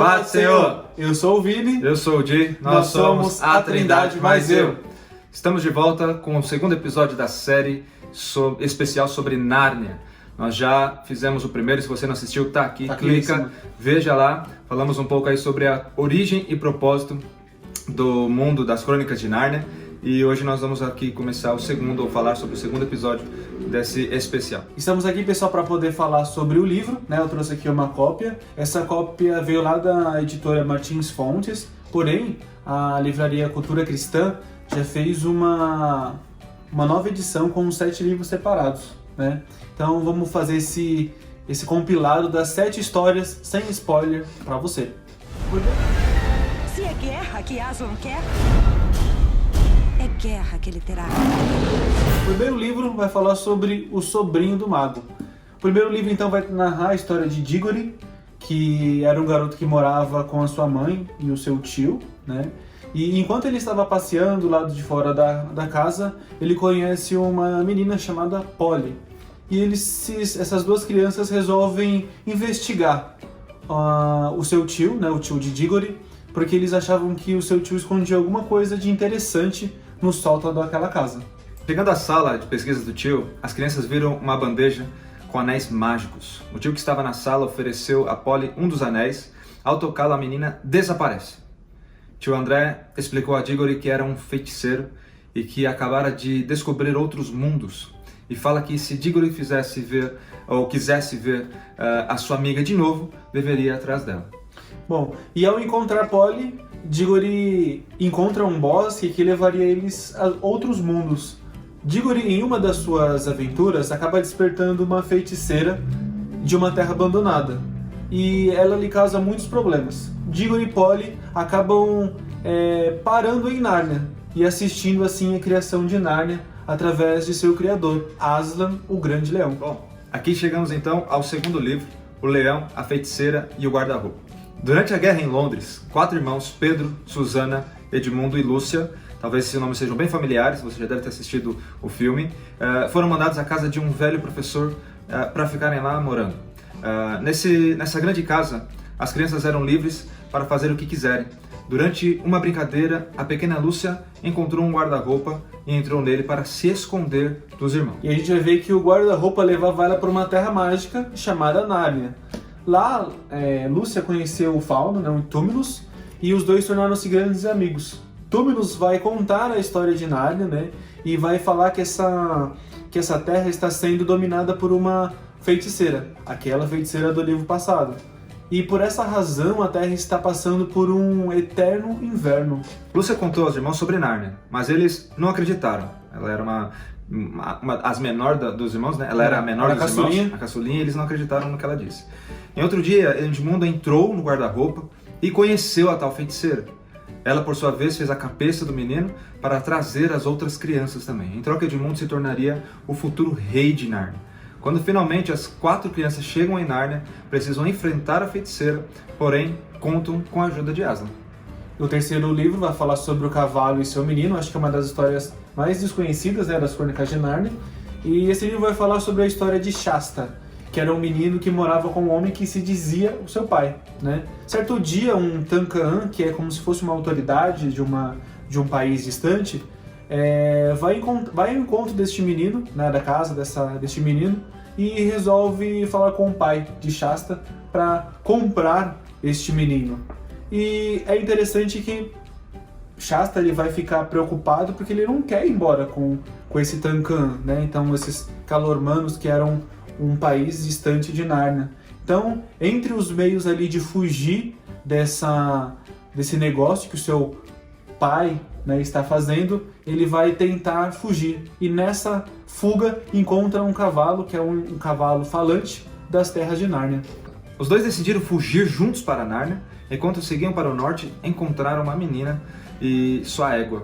Paz, Senhor! Eu sou o Vini. Eu sou o Jay. Nós somos a Trindade mais eu. Estamos de volta com o segundo episódio da série especial sobre Nárnia. Nós já fizemos o primeiro, se você não assistiu, tá aqui, clica, veja lá. Falamos um pouco aí sobre a origem e propósito do mundo das Crônicas de Nárnia. E hoje nós vamos aqui começar o segundo, ou falar sobre o segundo episódio desse especial. Estamos aqui, pessoal, para poder falar sobre o livro, né? Eu trouxe aqui uma cópia. Essa cópia veio lá da editora Martins Fontes, porém, a livraria Cultura Cristã já fez uma nova edição com 7 livros separados, né? Então vamos fazer esse compilado das 7 histórias sem spoiler para você. Se é guerra que Aslan quer, é guerra que ele terá. O primeiro livro vai falar sobre o sobrinho do mago. O primeiro livro, então, vai narrar a história de Digory, que era um garoto que morava com a sua mãe e o seu tio, né? E enquanto ele estava passeando do lado de fora da casa, ele conhece uma menina chamada Polly. E essas duas crianças resolvem investigar o seu tio, né, o tio de Digory, porque eles achavam que o seu tio escondia alguma coisa de interessante no sótão daquela casa. Chegando à sala de pesquisa do tio, as crianças viram uma bandeja com anéis mágicos. O tio que estava na sala ofereceu a Polly um dos anéis. Ao tocá-lo, a menina desaparece. Tio André explicou a Digory que era um feiticeiro e que acabara de descobrir outros mundos. E fala que se Digory quisesse ver a sua amiga de novo, deveria ir atrás dela. Bom, e ao encontrar Polly, Digory encontra um boss que levaria eles a outros mundos. Digory, em uma das suas aventuras, acaba despertando uma feiticeira de uma terra abandonada. E ela lhe causa muitos problemas. Digory e Polly acabam parando em Nárnia e assistindo assim a criação de Nárnia através de seu criador, Aslan, o Grande Leão. Bom, aqui chegamos então ao segundo livro, O Leão, a Feiticeira e o Guarda-Roupa. Durante a guerra em Londres, 4 irmãos, Pedro, Susana, Edmundo e Lúcia, talvez esses nomes sejam bem familiares, você já deve ter assistido o filme, foram mandados à casa de um velho professor para ficarem lá morando. Nessa grande casa, as crianças eram livres para fazer o que quiserem. Durante uma brincadeira, a pequena Lúcia encontrou um guarda-roupa e entrou nele para se esconder dos irmãos. E a gente vai ver que o guarda-roupa levava ela para uma terra mágica chamada Nárnia. Lá, Lúcia conheceu o Fauno, né, o Túmulus, e os dois tornaram-se grandes amigos. Túmulus vai contar a história de Nárnia, né, e vai falar que essa terra está sendo dominada por uma feiticeira, aquela feiticeira do livro passado. E por essa razão a Terra está passando por um eterno inverno. Lúcia contou aos irmãos sobre Nárnia, mas eles não acreditaram. Ela era as menor dos irmãos, né? Ela era a menor dos irmãos, a caçulinha, e eles não acreditaram no que ela disse. Em outro dia, Edmundo entrou no guarda-roupa e conheceu a tal feiticeira. Ela, por sua vez, fez a cabeça do menino para trazer as outras crianças também. Em troca, Edmundo se tornaria o futuro rei de Nárnia. Quando finalmente as 4 crianças chegam em Nárnia, precisam enfrentar a feiticeira, porém contam com a ajuda de Aslan. O terceiro livro vai falar sobre o cavalo e seu menino, acho que é uma das histórias mais desconhecidas, né, das Crônicas de Nárnia. E esse livro vai falar sobre a história de Shasta, que era um menino que morava com um homem que se dizia o seu pai, né? Certo dia, um Tankaan, que é como se fosse uma autoridade de um país distante, vai ao encontro deste menino, né, da casa deste menino, e resolve falar com o pai de Shasta para comprar este menino. E é interessante que Shasta ele vai ficar preocupado porque ele não quer ir embora com esse Tankaan, né? Então esses Calormanos que eram um país distante de Nárnia. Então, entre os meios ali de fugir desse negócio que o seu pai, né, está fazendo, ele vai tentar fugir. E nessa fuga encontra um cavalo, que é um cavalo falante das terras de Nárnia. Os dois decidiram fugir juntos para Nárnia. Enquanto seguiam para o norte, encontraram uma menina e sua égua,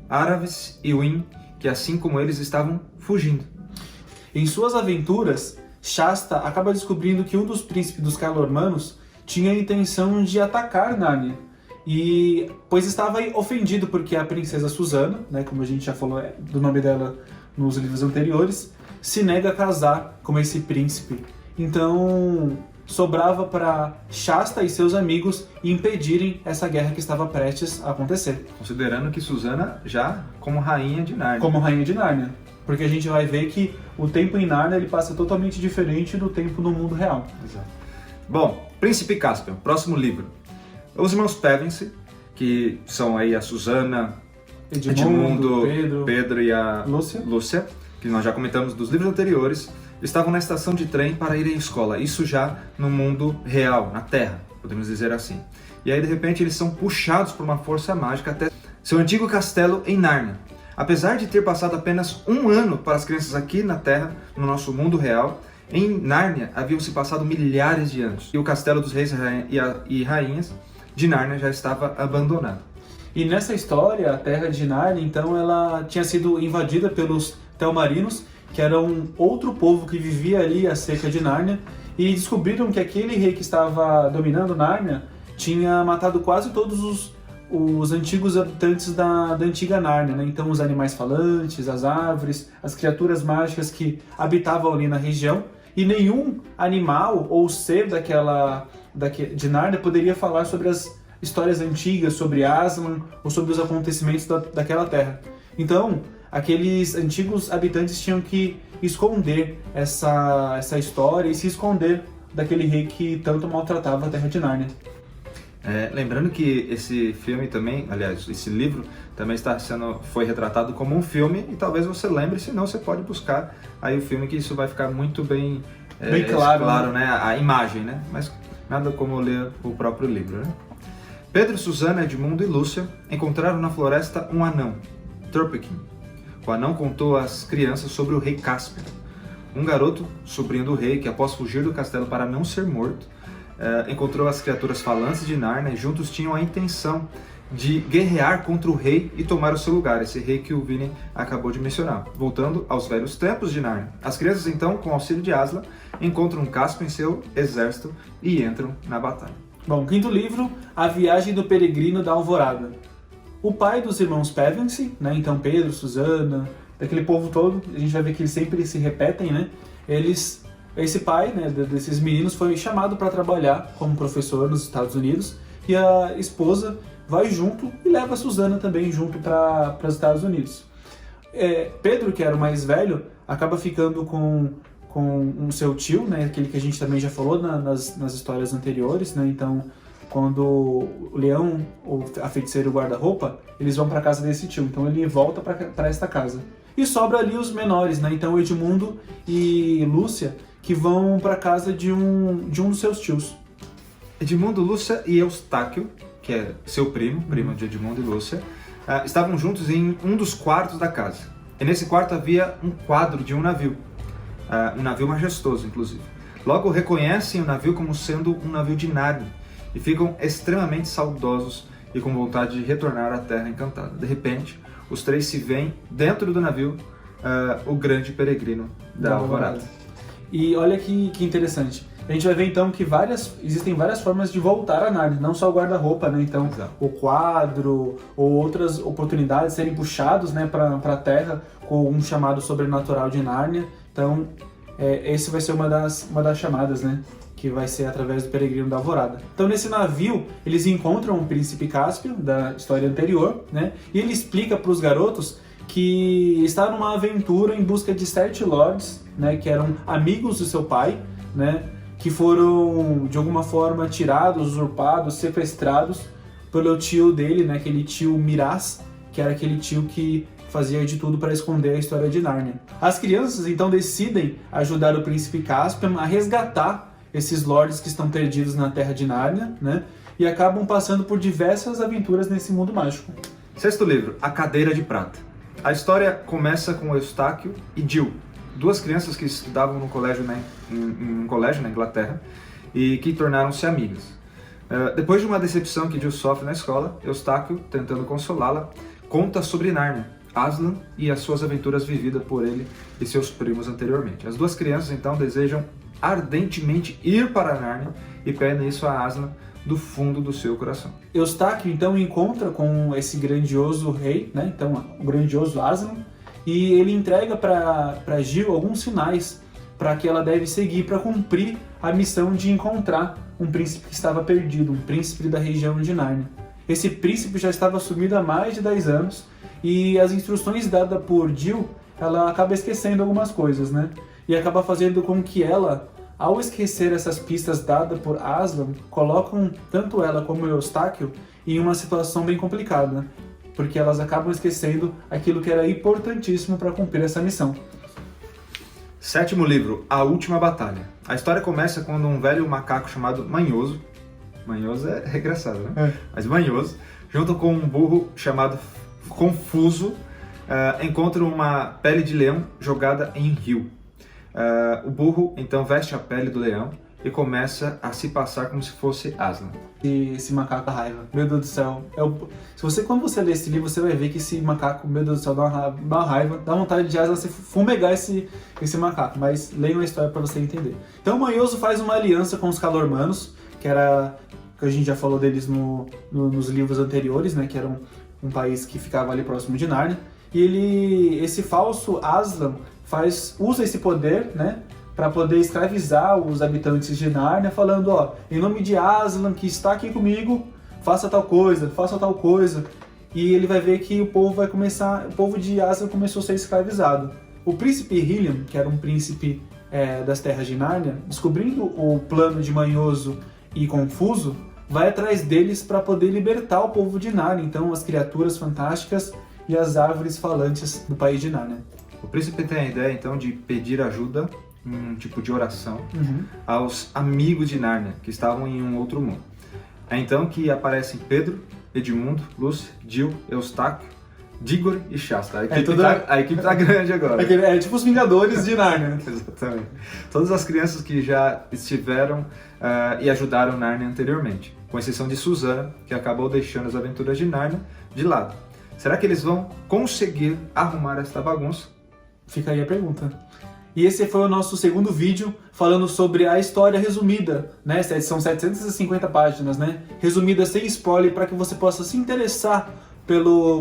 Aravis e Win, que assim como eles estavam fugindo. Em suas aventuras, Shasta acaba descobrindo que um dos príncipes dos Calormanos tinha a intenção de atacar Nárnia. Pois estava ofendido porque a princesa Susana, né, como a gente já falou do nome dela nos livros anteriores, se nega a casar com esse príncipe. Então, sobrava para Shasta e seus amigos impedirem essa guerra que estava prestes a acontecer. Considerando que Susana já como rainha de Nárnia. Como rainha de Nárnia. Porque a gente vai ver que o tempo em Nárnia ele passa totalmente diferente do tempo no mundo real. Exato. Bom, Príncipe Caspian, próximo livro. Os irmãos Pevensey, que são aí a Susana, Edmundo, Pedro e a Lúcia, que nós já comentamos dos livros anteriores, estavam na estação de trem para ir à escola. Isso já no mundo real, na Terra, podemos dizer assim. E aí, de repente, eles são puxados por uma força mágica até seu antigo castelo em Nárnia. Apesar de ter passado apenas 1 ano para as crianças aqui na Terra, no nosso mundo real, em Nárnia haviam se passado milhares de anos. E o castelo dos reis e rainhas de Nárnia já estava abandonado. E nessa história, a Terra de Nárnia, então, ela tinha sido invadida pelos Telmarinos, que eram outro povo que vivia ali a cerca de Nárnia, e descobriram que aquele rei que estava dominando Nárnia tinha matado quase todos os antigos habitantes da antiga Nárnia, né? Então os animais falantes, as árvores, as criaturas mágicas que habitavam ali na região, e nenhum animal ou ser de Nárnia poderia falar sobre as histórias antigas, sobre Aslan ou sobre os acontecimentos daquela terra. Então, aqueles antigos habitantes tinham que esconder essa história e se esconder daquele rei que tanto maltratava a Terra de Nárnia. Lembrando que esse filme também, aliás, esse livro também foi retratado como um filme, e talvez você lembre, se não você pode buscar aí o filme, que isso vai ficar muito bem claro, né? A imagem, né? Mas nada como ler o próprio livro, né? Pedro, Susana, Edmundo e Lúcia encontraram na floresta um anão, Turpin. O anão contou às crianças sobre o rei Caspian, um garoto, sobrinho do rei, que após fugir do castelo para não ser morto, encontrou as criaturas falantes de Nárnia e juntos tinham a intenção de guerrear contra o rei e tomar o seu lugar, esse rei que o Vini acabou de mencionar, voltando aos velhos tempos de Nárnia. As crianças então, com o auxílio de Aslan, encontram Caspian em seu exército e entram na batalha. Bom, quinto livro, A Viagem do Peregrino da Alvorada. O pai dos irmãos Pevensey, né, então Pedro, Susana, daquele povo todo, a gente vai ver que eles sempre se repetem, né? Esse pai, né, desses meninos foi chamado para trabalhar como professor nos Estados Unidos, e a esposa vai junto e leva a Susana também junto para os Estados Unidos. Pedro, que era o mais velho, acaba ficando com um seu tio, né, aquele que a gente também já falou nas histórias anteriores, né? Então, quando o leão ou a feiticeira e o guarda-roupa, eles vão para casa desse tio, então ele volta para esta casa. E sobra ali os menores, né? Então Edmundo e Lúcia, que vão para casa de um dos seus tios. Edmundo, Lúcia e Eustáquio, que é seu primo de Edmundo e Lúcia, estavam juntos em um dos quartos da casa. E nesse quarto havia um quadro de um navio majestoso, inclusive. Logo reconhecem o navio como sendo um navio de Nárnia e ficam extremamente saudosos e com vontade de retornar à Terra Encantada. De repente, os três se veem dentro do navio, o grande peregrino da Alvorada. E olha que interessante. A gente vai ver então que existem várias formas de voltar a Nárnia, não só o guarda-roupa, né? Então, exato, o quadro ou outras oportunidades serem puxados, né, para a Terra com um chamado sobrenatural de Nárnia. Então, esse vai ser uma das chamadas, né? Que vai ser através do peregrino da Alvorada. Então, nesse navio, eles encontram o príncipe Caspian, da história anterior, né? E ele explica para os garotos que está numa aventura em busca de 7 lords, né? Que eram amigos do seu pai, né? Que foram, de alguma forma, tirados, usurpados, sequestrados pelo tio dele, né? Aquele tio Miraz, que era aquele tio que fazia de tudo para esconder a história de Nárnia. As crianças, então, decidem ajudar o príncipe Caspian a resgatar esses lords que estão perdidos na Terra de Nárnia, né? E acabam passando por diversas aventuras nesse mundo mágico. Sexto livro, A Cadeira de Prata. A história começa com Eustáquio e Jill, duas crianças que estudavam no colégio, em um colégio na Inglaterra e que tornaram-se amigas. Depois de uma decepção que Jill sofre na escola, Eustáquio, tentando consolá-la, conta sobre Nárnia, Aslan e as suas aventuras vividas por ele e seus primos anteriormente. As duas crianças então desejam ardentemente ir para Nárnia e pedem isso a Aslan do fundo do seu coração. Eustáquio então encontra com esse grandioso rei, né? Então o grandioso Aslan, e ele entrega para Jill alguns sinais para que ela deve seguir para cumprir a missão de encontrar um príncipe que estava perdido, um príncipe da região de Nárnia. Esse príncipe já estava sumido há mais de 10 anos e as instruções dadas por Jill, ela acaba esquecendo algumas coisas, né? E acaba fazendo com que ela, ao esquecer essas pistas dadas por Aslan, colocam tanto ela como Eustáquio em uma situação bem complicada, porque elas acabam esquecendo aquilo que era importantíssimo para cumprir essa missão. 7º livro, A Última Batalha. A história começa quando um velho macaco chamado Manhoso, Manhoso é engraçado, né? Mas Manhoso, junto com um burro chamado Confuso, encontram uma pele de leão jogada em rio. O burro então veste a pele do leão e começa a se passar como se fosse Aslan. Esse macaco dá raiva, meu Deus do céu. Quando você lê esse livro, você vai ver que esse macaco, meu Deus do céu, dá uma raiva, dá vontade de Aslan se fumegar esse macaco, mas leiam a história para você entender. Então o Manhoso faz uma aliança com os Calormanos, que a gente já falou deles nos livros anteriores, né, que era um país que ficava ali próximo de Nárnia, e esse falso Aslan usa esse poder, né, para poder escravizar os habitantes de Nárnia, falando, ó, em nome de Aslan, que está aqui comigo, faça tal coisa, e ele vai ver que o povo de Aslan começou a ser escravizado. O príncipe Hilion, que era um príncipe das terras de Nárnia, descobrindo o plano de Manhoso e Confuso, vai atrás deles para poder libertar o povo de Nárnia, então as criaturas fantásticas e as árvores falantes do país de Nárnia. O príncipe tem a ideia então de pedir ajuda, um tipo de oração, aos amigos de Nárnia, que estavam em um outro mundo. É então que aparecem Pedro, Edmundo, Lúcia, Jill, Eustáquio, Dígor e Shasta. A equipe tá grande agora. É tipo os Vingadores de Nárnia. Exatamente. Todas as crianças que já estiveram e ajudaram Nárnia anteriormente, com exceção de Susana, que acabou deixando as aventuras de Nárnia de lado. Será que eles vão conseguir arrumar esta bagunça? Fica aí a pergunta. E esse foi o nosso 2º vídeo falando sobre a história resumida, né? São 750 páginas, né? Resumida sem spoiler para que você possa se interessar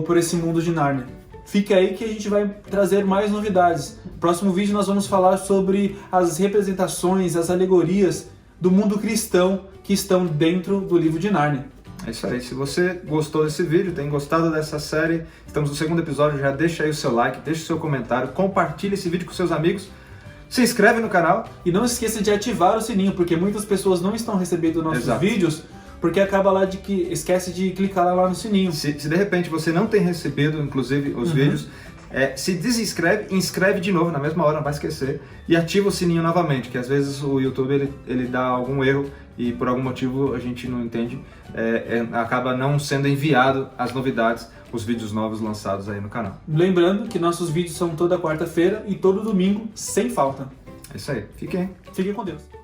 por esse mundo de Nárnia. Fique aí que a gente vai trazer mais novidades. No próximo vídeo nós vamos falar sobre as representações, as alegorias do mundo cristão que estão dentro do livro de Nárnia. É isso aí, se você gostou desse vídeo, tem gostado dessa série, estamos no 2º episódio, já deixa aí o seu like, deixa o seu comentário, compartilha esse vídeo com seus amigos, se inscreve no canal. E não esqueça de ativar o sininho, porque muitas pessoas não estão recebendo nossos vídeos, porque acaba lá esquece de clicar lá no sininho. Se de repente você não tem recebido, inclusive, os vídeos, se desinscreve, inscreve de novo na mesma hora, não vai esquecer, e ativa o sininho novamente, que às vezes o YouTube ele dá algum erro e por algum motivo a gente não entende, acaba não sendo enviado as novidades, os vídeos novos lançados aí no canal. Lembrando que nossos vídeos são toda quarta-feira e todo domingo, sem falta. É isso aí, fiquem com Deus.